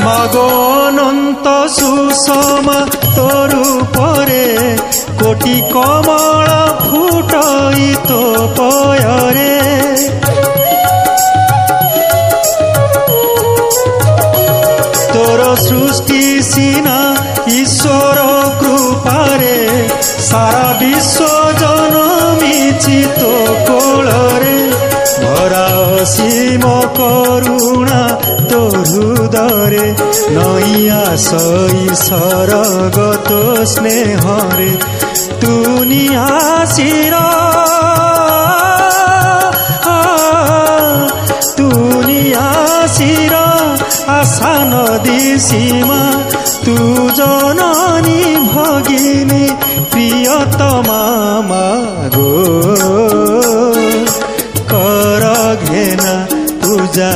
মাগো অনন্ত সুষমা তোর উপরে কোটি কমল ফুটইত পয়রে তোর সৃষ্টি সিনা ঈশ্বর কৃপারে সারা বিশ্ব জনমিছি তো কোଳରେ ভরা অসীম করুণা তো হৃদয়ে নই আসই সরগত স্নেহরে তুনি আসির তুনি আসির আশা নদী সীমা তু জননী ভগিনী প্রিয়তমা মাগো কর ঘেনা পূজা